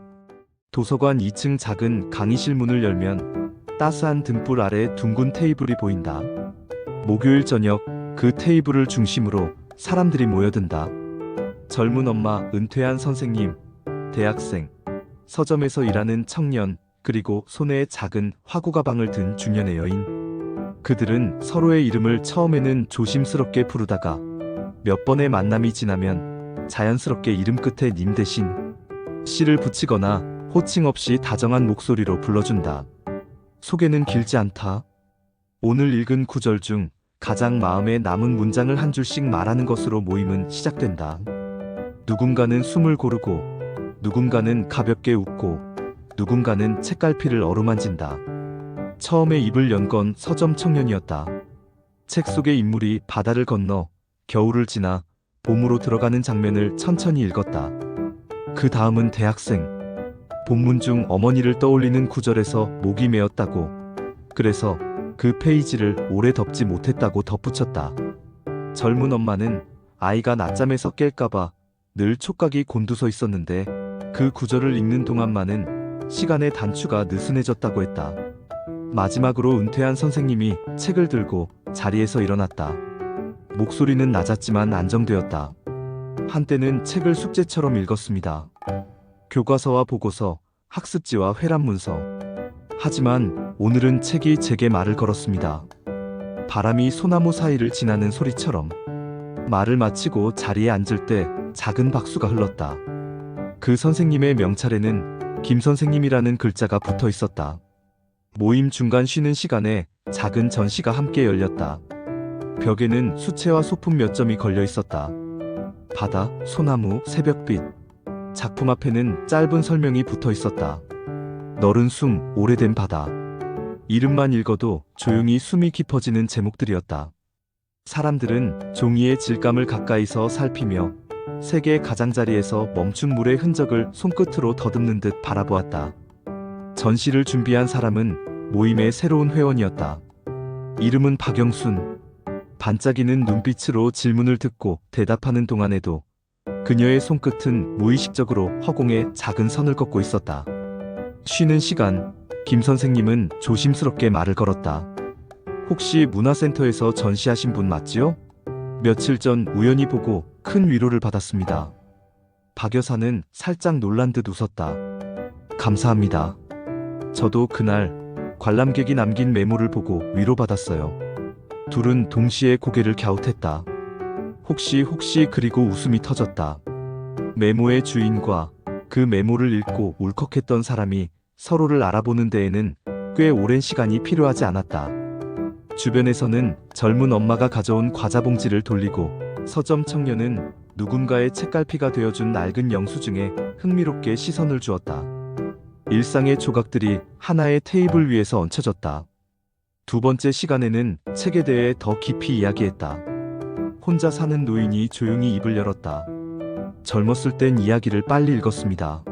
도서관 2층 작은 강의실 문을 열면 따스한 등불 아래 둥근 테이블이 보인다. 목요일 저녁 그 테이블을 중심으로 사람들이 모여든다. 젊은 엄마, 은퇴한 선생님, 대학생, 서점에서 일하는 청년, 그리고 손에 작은 화구 가방을 든 중년의 여인. 그들은 서로의 이름을 처음에는 조심스럽게 부르다가 몇 번의 만남이 지나면 자연스럽게 이름 끝에 님 대신 씨를 붙이거나 호칭 없이 다정한 목소리로 불러준다. 소개는 길지 않다. 오늘 읽은 구절 중 가장 마음에 남은 문장을 한 줄씩 말하는 것으로 모임은 시작된다. 누군가는 숨을 고르고, 누군가는 가볍게 웃고, 누군가는 책갈피를 어루만진다. 처음에 입을 연 건 서점 청년이었다. 책 속의 인물이 바다를 건너 겨울을 지나 봄으로 들어가는 장면을 천천히 읽었다. 그 다음은 대학생. 본문 중 어머니를 떠올리는 구절에서 목이 메었다고, 그래서 그 페이지를 오래 덮지 못했다고 덧붙였다. 젊은 엄마는 아이가 낮잠에서 깰까봐 늘 촉각이 곤두서 있었는데 그 구절을 읽는 동안만은 시간의 단추가 느슨해졌다고 했다. 마지막으로 은퇴한 선생님이 책을 들고 자리에서 일어났다. 목소리는 낮았지만 안정되었다. 한때는 책을 숙제처럼 읽었습니다. 교과서와 보고서, 학습지와 회람 문서. 하지만 오늘은 책이 제게 말을 걸었습니다. 바람이 소나무 사이를 지나는 소리처럼. 말을 마치고 자리에 앉을 때 작은 박수가 흘렀다. 그 선생님의 명찰에는 김 선생님이라는 글자가 붙어 있었다. 모임 중간 쉬는 시간에 작은 전시가 함께 열렸다. 벽에는 수채화 소품 몇 점이 걸려 있었다. 바다, 소나무, 새벽빛. 작품 앞에는 짧은 설명이 붙어 있었다. 너른 숨, 오래된 바다. 이름만 읽어도 조용히 숨이 깊어지는 제목들이었다. 사람들은 종이의 질감을 가까이서 살피며 세계 가장자리에서 멈춘 물의 흔적을 손끝으로 더듬는 듯 바라보았다. 전시를 준비한 사람은 모임의 새로운 회원이었다. 이름은 박영순. 반짝이는 눈빛으로 질문을 듣고 대답하는 동안에도 그녀의 손끝은 무의식적으로 허공에 작은 선을 긋고 있었다. 쉬는 시간, 김 선생님은 조심스럽게 말을 걸었다. 혹시 문화센터에서 전시하신 분 맞지요? 며칠 전 우연히 보고 큰 위로를 받았습니다. 박 여사는 살짝 놀란 듯 웃었다. 감사합니다. 저도 그날 관람객이 남긴 메모를 보고 위로받았어요. 둘은 동시에 고개를 갸웃했다. 혹시 그리고 웃음이 터졌다. 메모의 주인과 그 메모를 읽고 울컥했던 사람이 서로를 알아보는 데에는 꽤 오랜 시간이 필요하지 않았다. 주변에서는 젊은 엄마가 가져온 과자 봉지를 돌리고 서점 청년은 누군가의 책갈피가 되어준 낡은 영수증에 흥미롭게 시선을 주었다. 일상의 조각들이 하나의 테이블 위에서 얹혀졌다. 두 번째 시간에는 책에 대해 더 깊이 이야기했다. 혼자 사는 노인이 조용히 입을 열었다. 젊었을 땐 이야기를 빨리 읽었습니다.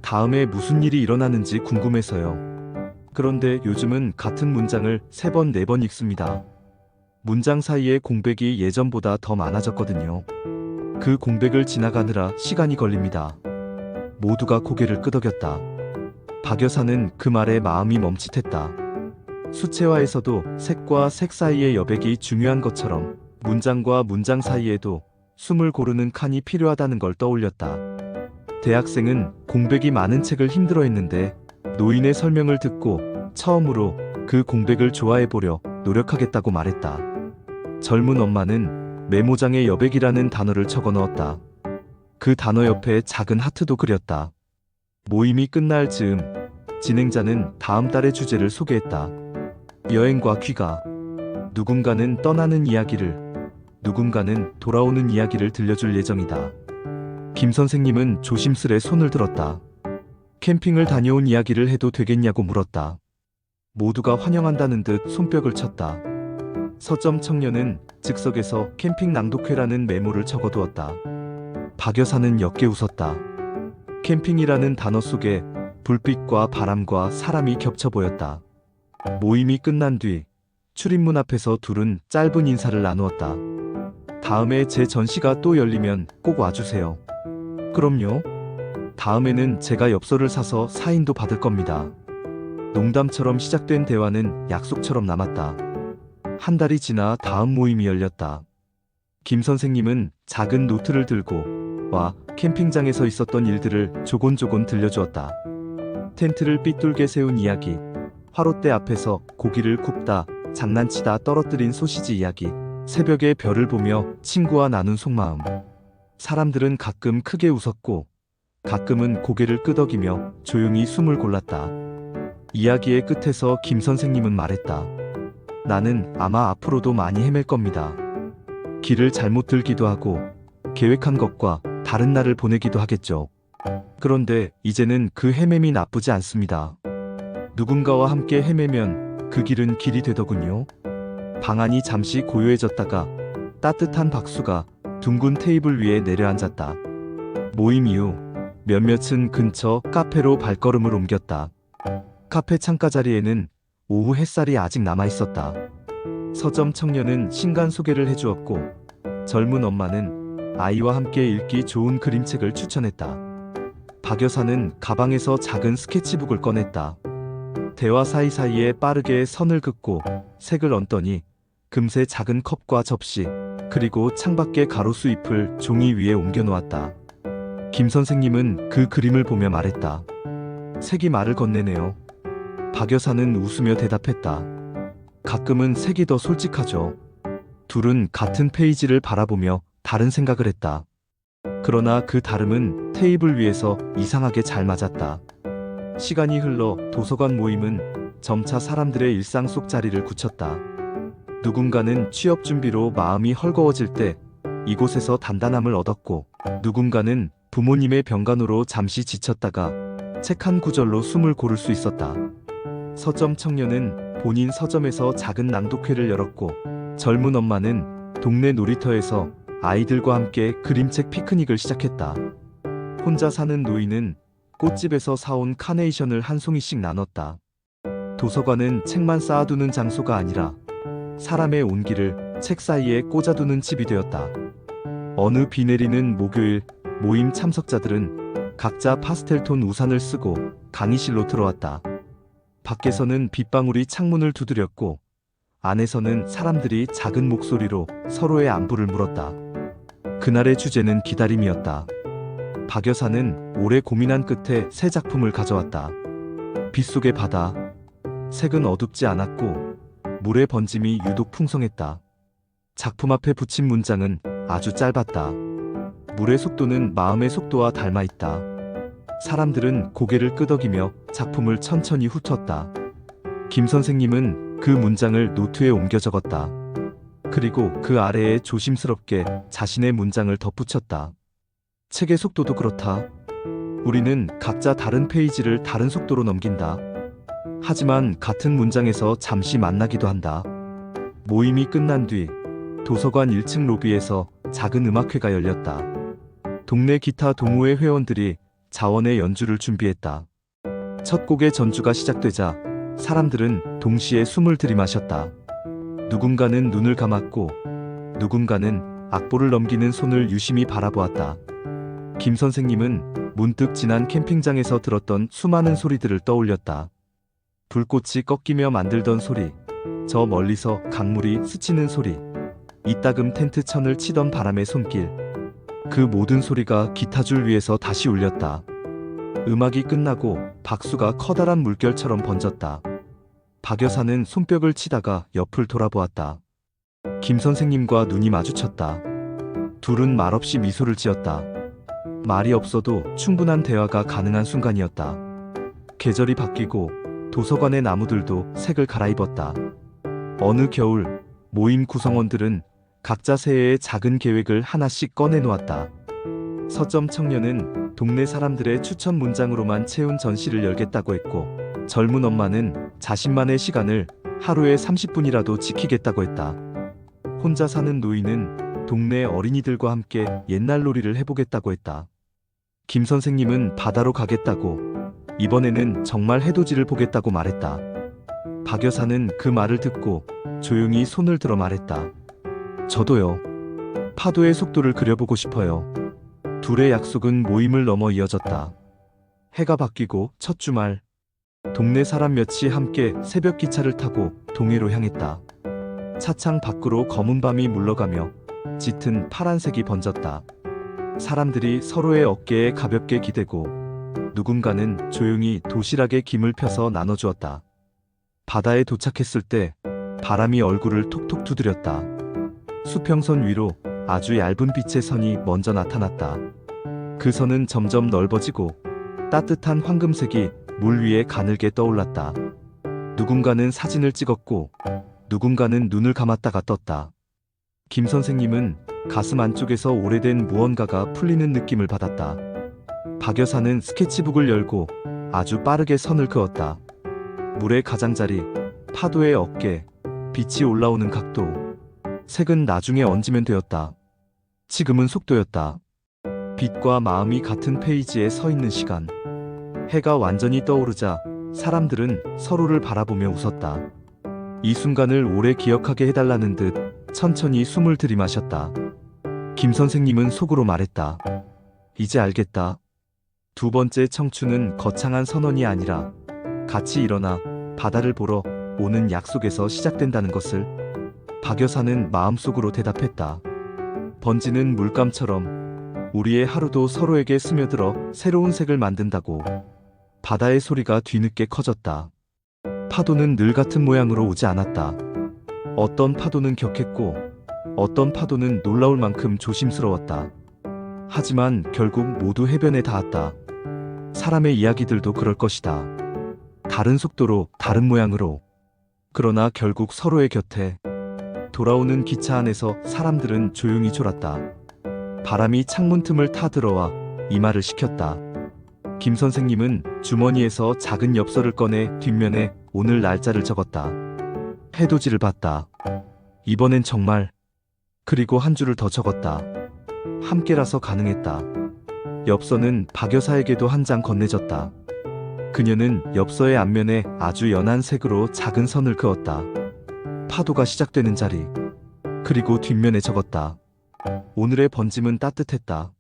다음에 무슨 일이 일어나는지 궁금해서요. 그런데 요즘은 같은 문장을 3번, 4번 읽습니다. 문장 사이에 공백이 예전보다 더 많아졌거든요. 그 공백을 지나가느라 시간이 걸립니다. 모두가 고개를 끄덕였다. 박 여사는 그 말에 마음이 멈칫했다. 수채화에서도 색과 색 사이의 여백이 중요한 것처럼 문장과 문장 사이에도 숨을 고르는 칸이 필요하다는 걸 떠올렸다. 대학생은 공백이 많은 책을 힘들어했는데 노인의 설명을 듣고 처음으로 그 공백을 좋아해보려 노력하겠다고 말했다. 젊은 엄마는 메모장에 여백이라는 단어를 적어 넣었다. 그 단어 옆에 작은 하트도 그렸다. 모임이 끝날 즈음 진행자는 다음 달의 주제를 소개했다. 여행과 귀가. 누군가는 떠나는 이야기를, 누군가는 돌아오는 이야기를 들려줄 예정이다. 김 선생님은 조심스레 손을 들었다. 캠핑을 다녀온 이야기를 해도 되겠냐고 물었다. 모두가 환영한다는 듯 손뼉을 쳤다. 서점 청년은 즉석에서 캠핑 낭독회라는 메모를 적어두었다. 박 여사는 옅게 웃었다. 캠핑이라는 단어 속에 불빛과 바람과 사람이 겹쳐 보였다. 모임이 끝난 뒤 출입문 앞에서 둘은 짧은 인사를 나누었다. 다음에 제 전시가 또 열리면 꼭 와주세요. 그럼요. 다음에는 제가 엽서를 사서 사인도 받을 겁니다. 농담처럼 시작된 대화는 약속처럼 남았다. 한 달이 지나 다음 모임이 열렸다. 김 선생님은 작은 노트를 들고 와 캠핑장에서 있었던 일들을 조곤조곤 들려주었다. 텐트를 삐뚤게 세운 이야기, 화롯대 앞에서 고기를 굽다 장난치다 떨어뜨린 소시지 이야기, 새벽에 별을 보며 친구와 나눈 속마음. 사람들은 가끔 크게 웃었고 가끔은 고개를 끄덕이며 조용히 숨을 골랐다. 이야기의 끝에서 김 선생님은 말했다. 나는 아마 앞으로도 많이 헤맬 겁니다. 길을 잘못 들기도 하고 계획한 것과 다른 날을 보내기도 하겠죠. 그런데 이제는 그 헤맴이 나쁘지 않습니다. 누군가와 함께 헤매면 그 길은 길이 되더군요. 방 안이 잠시 고요해졌다가 따뜻한 박수가 둥근 테이블 위에 내려앉았다. 모임 이후 몇몇은 근처 카페로 발걸음을 옮겼다. 카페 창가 자리에는 오후 햇살이 아직 남아있었다. 서점 청년은 신간 소개를 해주었고 젊은 엄마는 아이와 함께 읽기 좋은 그림책을 추천했다. 박 여사는 가방에서 작은 스케치북을 꺼냈다. 대화 사이사이에 빠르게 선을 긋고 색을 얹더니 금세 작은 컵과 접시 그리고 창밖에 가로수 잎을 종이 위에 옮겨 놓았다. 김 선생님은 그 그림을 보며 말했다. 색이 말을 건네네요. 박 여사는 웃으며 대답했다. 가끔은 색이 더 솔직하죠. 둘은 같은 페이지를 바라보며 다른 생각을 했다. 그러나 그 다름은 테이블 위에서 이상하게 잘 맞았다. 시간이 흘러 도서관 모임은 점차 사람들의 일상 속 자리를 굳혔다. 누군가는 취업 준비로 마음이 헐거워질 때 이곳에서 단단함을 얻었고 누군가는 부모님의 병간호로 잠시 지쳤다가 책 한 구절로 숨을 고를 수 있었다. 서점 청년은 본인 서점에서 작은 낭독회를 열었고 젊은 엄마는 동네 놀이터에서 아이들과 함께 그림책 피크닉을 시작했다. 혼자 사는 노인은 꽃집에서 사온 카네이션을 한 송이씩 나눴다. 도서관은 책만 쌓아두는 장소가 아니라 사람의 온기를 책 사이에 꽂아두는 집이 되었다. 어느 비 내리는 목요일 모임 참석자들은 각자 파스텔톤 우산을 쓰고 강의실로 들어왔다. 밖에서는 빗방울이 창문을 두드렸고 안에서는 사람들이 작은 목소리로 서로의 안부를 물었다. 그날의 주제는 기다림이었다. 박 여사는 오래 고민한 끝에 새 작품을 가져왔다. 빗속의 바다. 색은 어둡지 않았고 물의 번짐이 유독 풍성했다. 작품 앞에 붙인 문장은 아주 짧았다. 물의 속도는 마음의 속도와 닮아 있다. 사람들은 고개를 끄덕이며 작품을 천천히 훑었다. 김 선생님은 그 문장을 노트에 옮겨 적었다. 그리고 그 아래에 조심스럽게 자신의 문장을 덧붙였다. 책의 속도도 그렇다. 우리는 각자 다른 페이지를 다른 속도로 넘긴다. 하지만 같은 문장에서 잠시 만나기도 한다. 모임이 끝난 뒤 도서관 1층 로비에서 작은 음악회가 열렸다. 동네 기타 동호회 회원들이 자원의 연주를 준비했다. 첫 곡의 전주가 시작되자 사람들은 동시에 숨을 들이마셨다. 누군가는 눈을 감았고 누군가는 악보를 넘기는 손을 유심히 바라보았다. 김 선생님은 문득 지난 캠핑장에서 들었던 수많은 소리들을 떠올렸다. 불꽃이 꺾이며 만들던 소리, 저 멀리서 강물이 스치는 소리, 이따금 텐트 천을 치던 바람의 손길, 그 모든 소리가 기타줄 위에서 다시 울렸다. 음악이 끝나고 박수가 커다란 물결처럼 번졌다. 박 여사는 손뼉을 치다가 옆을 돌아보았다. 김 선생님과 눈이 마주쳤다. 둘은 말없이 미소를 지었다. 말이 없어도 충분한 대화가 가능한 순간이었다. 계절이 바뀌고 도서관의 나무들도 색을 갈아입었다. 어느 겨울 모임 구성원들은 각자 새해의 작은 계획을 하나씩 꺼내놓았다. 서점 청년은 동네 사람들의 추천 문장으로만 채운 전시를 열겠다고 했고, 젊은 엄마는 자신만의 시간을 하루에 30분이라도 지키겠다고 했다. 혼자 사는 노인은 동네 어린이들과 함께 옛날 놀이를 해보겠다고 했다. 김 선생님은 바다로 가겠다고, 이번에는 정말 해돋이를 보겠다고 말했다. 박 여사는 그 말을 듣고 조용히 손을 들어 말했다. 저도요. 파도의 속도를 그려보고 싶어요. 둘의 약속은 모임을 넘어 이어졌다. 해가 바뀌고 첫 주말, 동네 사람 몇이 함께 새벽 기차를 타고 동해로 향했다. 차창 밖으로 검은 밤이 물러가며 짙은 파란색이 번졌다. 사람들이 서로의 어깨에 가볍게 기대고 누군가는 조용히 도시락에 김을 펴서 나눠주었다. 바다에 도착했을 때 바람이 얼굴을 톡톡 두드렸다. 수평선 위로 아주 얇은 빛의 선이 먼저 나타났다. 그 선은 점점 넓어지고 따뜻한 황금색이 물 위에 가늘게 떠올랐다. 누군가는 사진을 찍었고 누군가는 눈을 감았다가 떴다. 김 선생님은 가슴 안쪽에서 오래된 무언가가 풀리는 느낌을 받았다. 박 여사는 스케치북을 열고 아주 빠르게 선을 그었다. 물의 가장자리, 파도의 어깨, 빛이 올라오는 각도, 색은 나중에 얹으면 되었다. 지금은 속도였다. 빛과 마음이 같은 페이지에 서 있는 시간. 해가 완전히 떠오르자 사람들은 서로를 바라보며 웃었다. 이 순간을 오래 기억하게 해달라는 듯 천천히 숨을 들이마셨다. 김 선생님은 속으로 말했다. 이제 알겠다. 두 번째 청춘은 거창한 선언이 아니라 같이 일어나 바다를 보러 오는 약속에서 시작된다는 것을. 박 여사는 마음속으로 대답했다. 번지는 물감처럼 우리의 하루도 서로에게 스며들어 새로운 색을 만든다고. 바다의 소리가 뒤늦게 커졌다. 파도는 늘 같은 모양으로 오지 않았다. 어떤 파도는 격했고 어떤 파도는 놀라울 만큼 조심스러웠다. 하지만 결국 모두 해변에 닿았다. 사람의 이야기들도 그럴 것이다. 다른 속도로, 다른 모양으로. 그러나 결국 서로의 곁에. 돌아오는 기차 안에서 사람들은 조용히 졸았다. 바람이 창문 틈을 타 들어와 이마를 식혔다. 김 선생님은 주머니에서 작은 엽서를 꺼내 뒷면에 오늘 날짜를 적었다. 해돋이를 봤다. 이번엔 정말. 그리고 한 줄을 더 적었다. 함께라서 가능했다. 엽서는 박 여사에게도 한 장 건네졌다. 그녀는 엽서의 앞면에 아주 연한 색으로 작은 선을 그었다. 파도가 시작되는 자리. 그리고 뒷면에 적었다. 오늘의 번짐은 따뜻했다.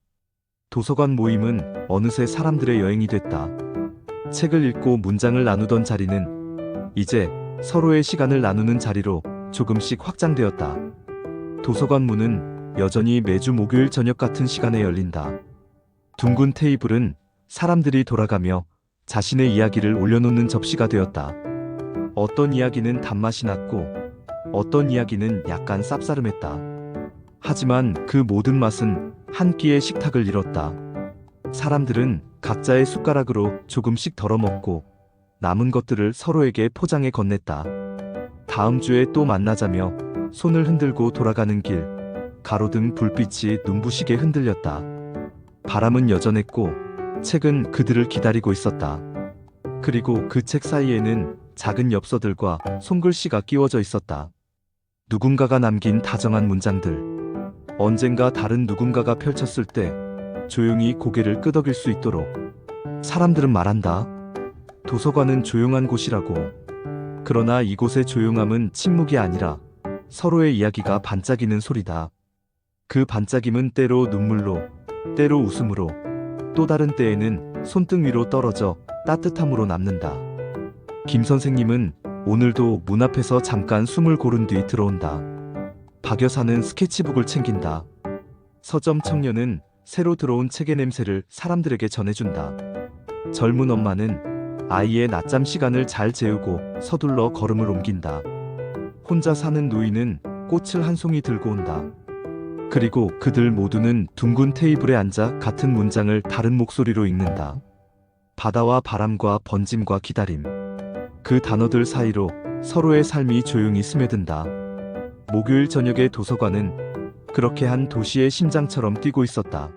도서관 모임은 어느새 사람들의 여행이 됐다. 책을 읽고 문장을 나누던 자리는 이제 서로의 시간을 나누는 자리로 조금씩 확장되었다. 도서관 문은 여전히 매주 목요일 저녁 같은 시간에 열린다. 둥근 테이블은 사람들이 돌아가며 자신의 이야기를 올려놓는 접시가 되었다. 어떤 이야기는 단맛이 났고 어떤 이야기는 약간 쌉싸름했다. 하지만 그 모든 맛은 한 끼의 식탁을 이뤘다. 사람들은 각자의 숟가락으로 조금씩 덜어먹고 남은 것들을 서로에게 포장해 건넸다. 다음 주에 또 만나자며 손을 흔들고 돌아가는 길. 가로등 불빛이 눈부시게 흔들렸다. 바람은 여전했고 책은 그들을 기다리고 있었다. 그리고 그 책 사이에는 작은 엽서들과 손글씨가 끼워져 있었다. 누군가가 남긴 다정한 문장들. 언젠가 다른 누군가가 펼쳤을 때 조용히 고개를 끄덕일 수 있도록. 사람들은 말한다. 도서관은 조용한 곳이라고. 그러나 이곳의 조용함은 침묵이 아니라 서로의 이야기가 반짝이는 소리다. 그 반짝임은 때로 눈물로, 때로 웃음으로, 또 다른 때에는 손등 위로 떨어져 따뜻함으로 남는다. 김 선생님은 오늘도 문 앞에서 잠깐 숨을 고른 뒤 들어온다. 박 여사는 스케치북을 챙긴다. 서점 청년은 새로 들어온 책의 냄새를 사람들에게 전해준다. 젊은 엄마는 아이의 낮잠 시간을 잘 재우고 서둘러 걸음을 옮긴다. 혼자 사는 노인은 꽃을 한 송이 들고 온다. 그리고 그들 모두는 둥근 테이블에 앉아 같은 문장을 다른 목소리로 읽는다. 바다와 바람과 번짐과 기다림. 그 단어들 사이로 서로의 삶이 조용히 스며든다. 목요일 저녁의 도서관은 그렇게 한 도시의 심장처럼 뛰고 있었다.